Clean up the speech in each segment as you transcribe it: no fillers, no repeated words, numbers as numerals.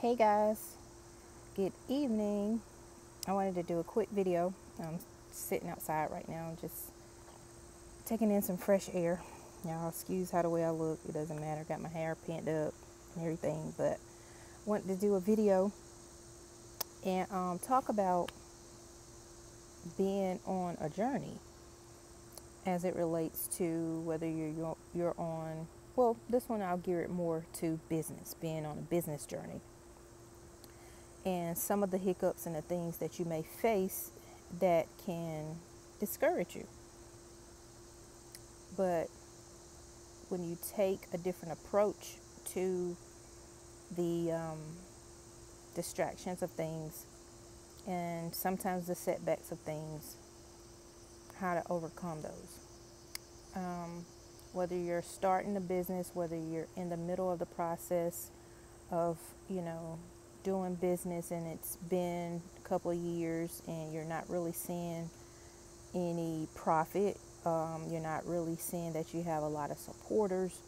Hey guys, good evening. I wanted to do a quick video. I'm sitting outside right now, just taking in some fresh air. Y'all excuse how the way I look, it doesn't matter. Got my hair pinned up and everything, but wanted to do a video and talk about being on a journey as it relates to whether you're on. Well, this one I'll gear it more to business, being on a business journey. And some of the hiccups and the things that you may face that can discourage you. But when you take a different approach to the distractions of things and sometimes the setbacks of things, how to overcome those. Whether you're starting a business, whether you're in the middle of the process of, doing business and it's been a couple of years and you're not really seeing any profit, you're not really seeing that you have a lot of supporters,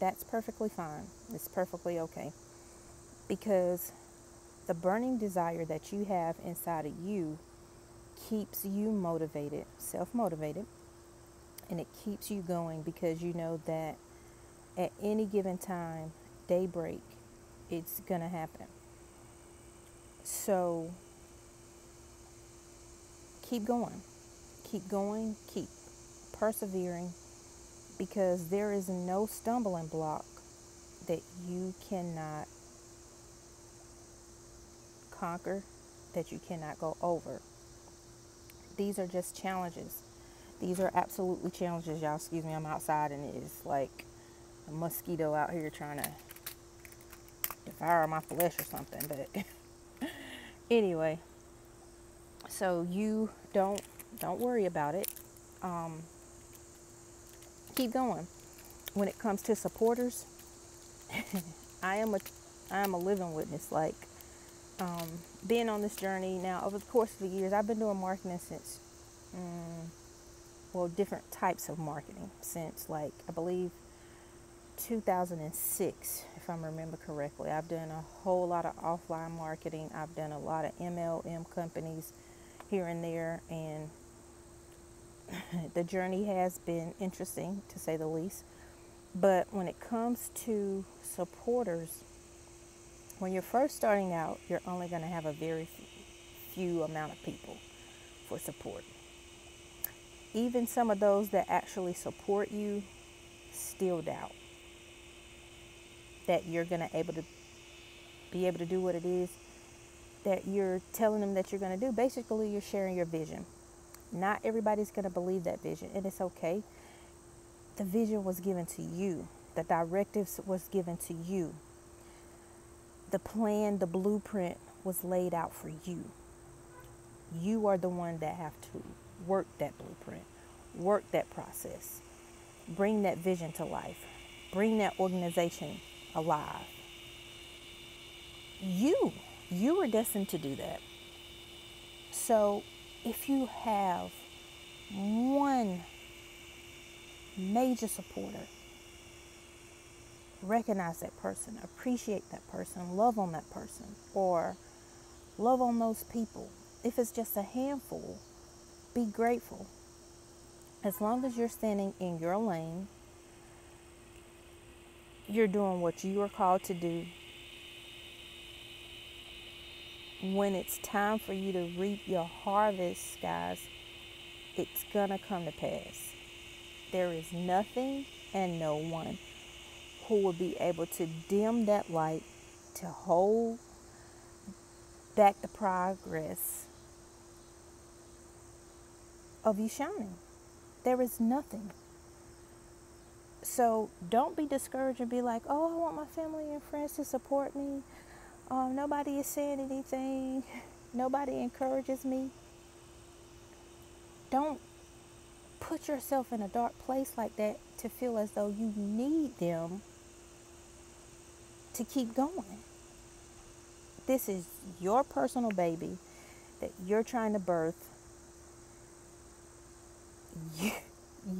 that's perfectly fine. It's perfectly okay, because the burning desire that you have inside of you keeps you motivated, self-motivated, and it keeps you going because you know that at any given time, daybreak, it's gonna happen. So keep going, keep persevering, because there is no stumbling block that you cannot conquer, that you cannot go over. These are just challenges. These are absolutely challenges, y'all. Excuse me, I'm outside and it is like a mosquito out here trying to devour my flesh or something. But anyway, so you don't worry about it. Keep going. When it comes to supporters, I am a living witness. Like, being on this journey now over the course of the years, I've been doing marketing since, different types of marketing since, like, I believe 2006, if I remember correctly. I've done a whole lot of offline marketing. I've done a lot of MLM companies here and there, and the journey has been interesting, to say the least. But when it comes to supporters, when you're first starting out, you're only going to have a very few amount of people for support. Even some of those that actually support you still doubt that you're going to be able to do what it is that you're telling them that you're going to do. Basically, you're sharing your vision. Not everybody's going to believe that vision, and it's okay. The vision was given to you. The directives was given to you. The plan, the blueprint was laid out for you. You are the one that have to work that blueprint, work that process, bring that vision to life, bring that organization alive. You were destined to do that. So if you have one major supporter, recognize that person, appreciate that person, love on that person, or love on those people. If it's just a handful, be grateful. As long as you're standing in your lane, you're doing what you are called to do. When it's time for you to reap your harvest, guys, it's gonna come to pass. There is nothing and no one who will be able to dim that light, to hold back the progress of you shining. There is nothing. So don't be discouraged and be like, oh, I want my family and friends to support me. Nobody is saying anything. Nobody encourages me. Don't put yourself in a dark place like that to feel as though you need them to keep going. This is your personal baby that you're trying to birth.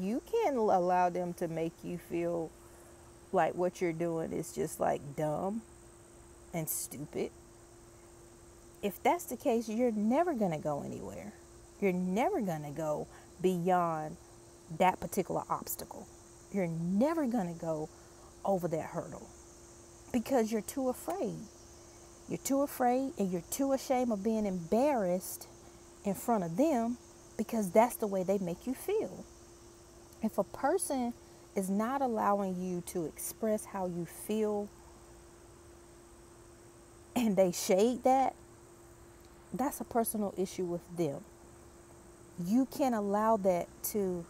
You can't allow them to make you feel like what you're doing is just like dumb and stupid, if that's the case, you're never going to go anywhere. You're never going to go beyond that particular obstacle. You're never going to go over that hurdle because you're too afraid. You're too afraid and you're too ashamed of being embarrassed in front of them because that's the way they make you feel. If a person is not allowing you to express how you feel and they shade that, that's a personal issue with them. You can't allow that to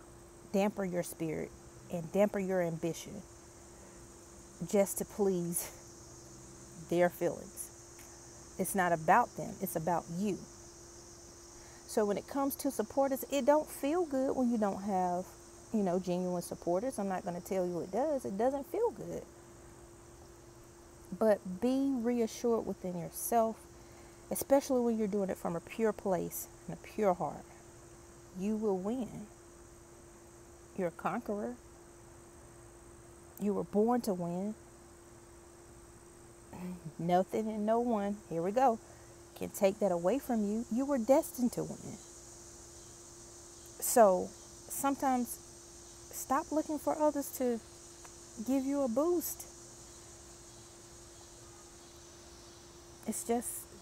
damper your spirit and damper your ambition just to please their feelings. It's not about them. It's about you. So when it comes to supporters, it don't feel good when you don't have, genuine supporters. I'm not going to tell you it does. It doesn't feel good. But be reassured within yourself, especially when you're doing it from a pure place and a pure heart. You will win. You're a conqueror. You were born to win. Nothing and no one, here we go, can take that away from you. You were destined to win. So sometimes stop looking for others to give you a boost.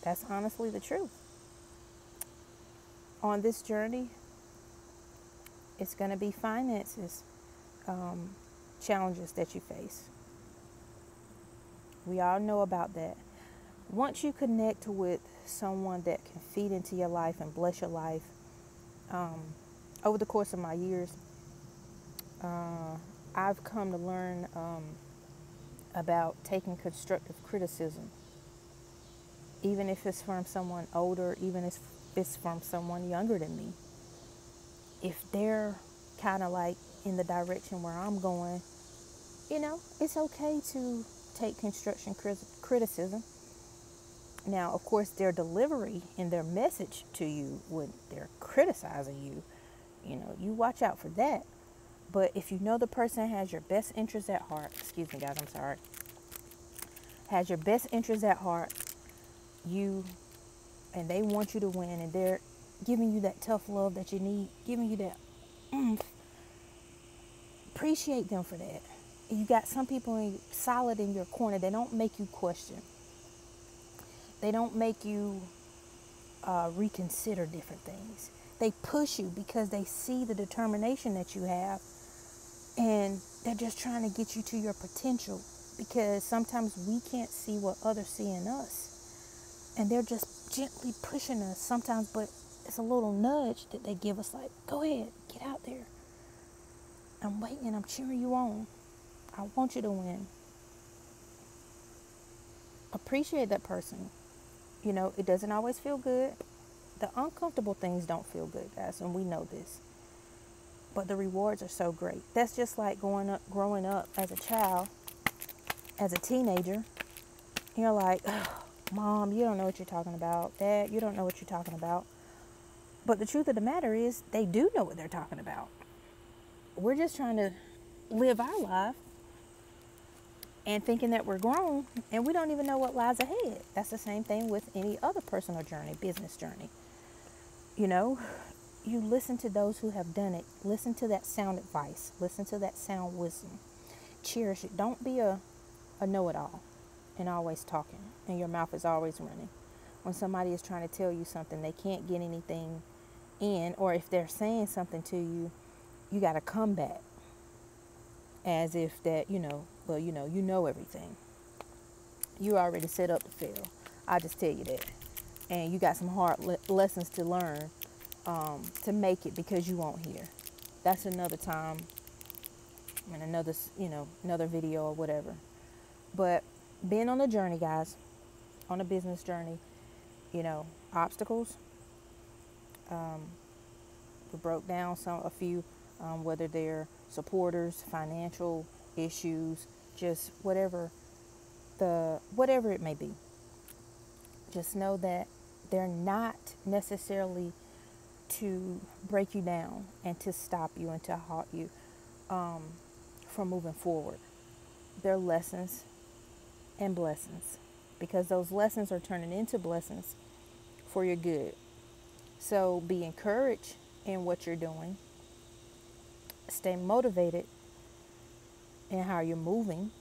That's honestly the truth. On this journey, it's going to be finances, challenges that you face. We all know about that. Once you connect with someone that can feed into your life and bless your life, over the course of my years, I've come to learn about taking constructive criticism, even if it's from someone older, even if it's from someone younger than me. If they're kind of like in the direction where I'm going, it's okay to take construction criticism. Now, of course, their delivery and their message to you when they're criticizing you, you watch out for that. But if you know the person has your best interest at heart, excuse me, guys, I'm sorry, has your best interest at heart, and they want you to win, and they're giving you that tough love that you need, giving you that appreciate them for that. You got some people solid in your corner. They don't make you question. They don't make you reconsider different things. They push you because they see the determination that you have, and they're just trying to get you to your potential, because sometimes we can't see what others see in us, and they're just gently pushing us sometimes, but it's a little nudge that they give us, like, go ahead, get out there. I'm waiting, I'm cheering you on. I want you to win. Appreciate that person. It doesn't always feel good. The uncomfortable things don't feel good, guys, and we know this. But the rewards are so great. That's just like growing up as a child, as a teenager. You're like, oh, Mom, you don't know what you're talking about. Dad, you don't know what you're talking about. But the truth of the matter is, they do know what they're talking about. We're just trying to live our life and thinking that we're grown, and we don't even know what lies ahead. That's the same thing with any other personal journey, business journey. You listen to those who have done it. Listen to that sound advice. Listen to that sound wisdom. Cherish it. Don't be a know-it-all and always talking, and your mouth is always running. When somebody is trying to tell you something, they can't get anything in, or if they're saying something to you, you got to come back as if that, you know everything. You already set up to fail. I'll just tell you that. And you got some hard lessons to learn to make it, because you won't hear. That's another time and another video or whatever. But being on a journey, guys, on a business journey, obstacles. We broke down a few, whether they're supporters, financial issues, just whatever it may be. Just know that they're not necessarily to break you down and to stop you and to halt you from moving forward. they're lessons and blessings, because those lessons are turning into blessings for your good. So be encouraged in what you're doing. Stay motivated in how you're moving,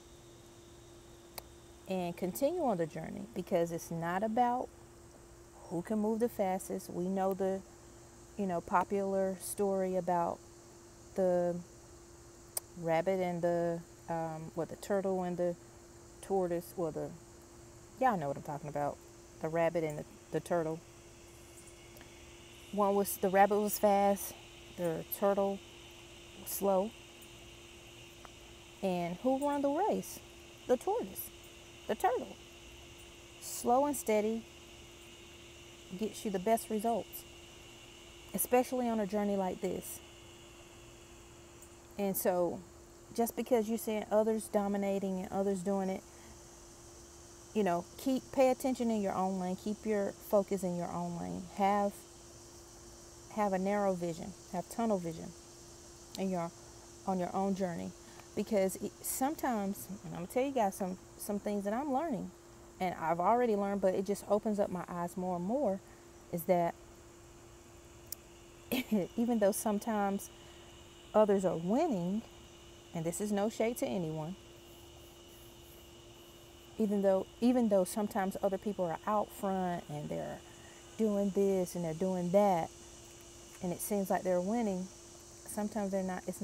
and continue on the journey, because it's not about who can move the fastest. We know the, popular story about the rabbit and the turtle and the tortoise. Well, y'all know what I'm talking about. The rabbit and the turtle. The rabbit was fast, the turtle was slow. And who won the race? The tortoise, the turtle. Slow and steady gets you the best results, especially on a journey like this. And so, just because you're seeing others dominating and others doing it, pay attention in your own lane. Keep your focus in your own lane. Have a narrow vision. Have tunnel vision on your own journey, because sometimes, and I'm gonna tell you guys some things that I'm learning, and I've already learned, but it just opens up my eyes more and more, is that even though sometimes others are winning, and this is no shade to anyone, even though sometimes other people are out front and they're doing this and they're doing that, and it seems like they're winning, sometimes they're not. It's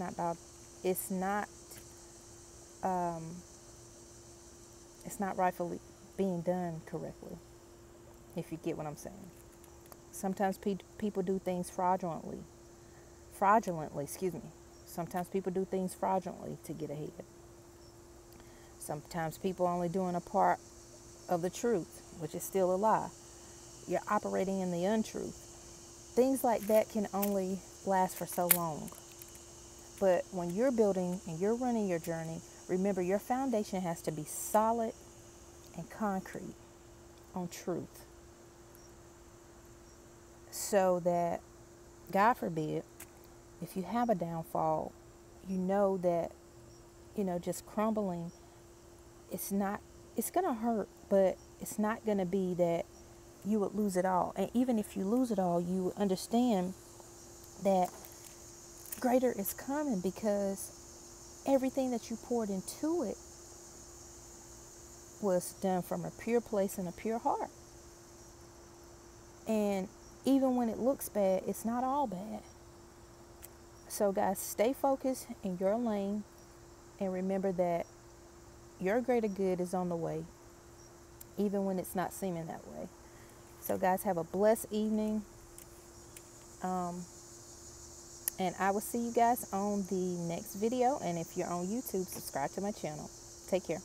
not rightfully being done correctly, if you get what I'm saying. Sometimes people do things fraudulently, excuse me. Sometimes people do things fraudulently to get ahead. Sometimes people are only doing a part of the truth, which is still a lie. You're operating in the untruth. Things like that can only last for so long. But when you're building and you're running your journey, remember, your foundation has to be solid and concrete on truth, so that, God forbid, if you have a downfall, that, just crumbling, it's going to hurt, but it's not going to be that you would lose it all. And even if you lose it all, you understand that greater is coming, because everything that you poured into it was done from a pure place and a pure heart. And even when it looks bad, it's not all bad. So guys, stay focused in your lane, and remember that your greater good is on the way, even when it's not seeming that way. So guys, have a blessed evening. And I will see you guys on the next video. And if you're on YouTube, subscribe to my channel. Take care.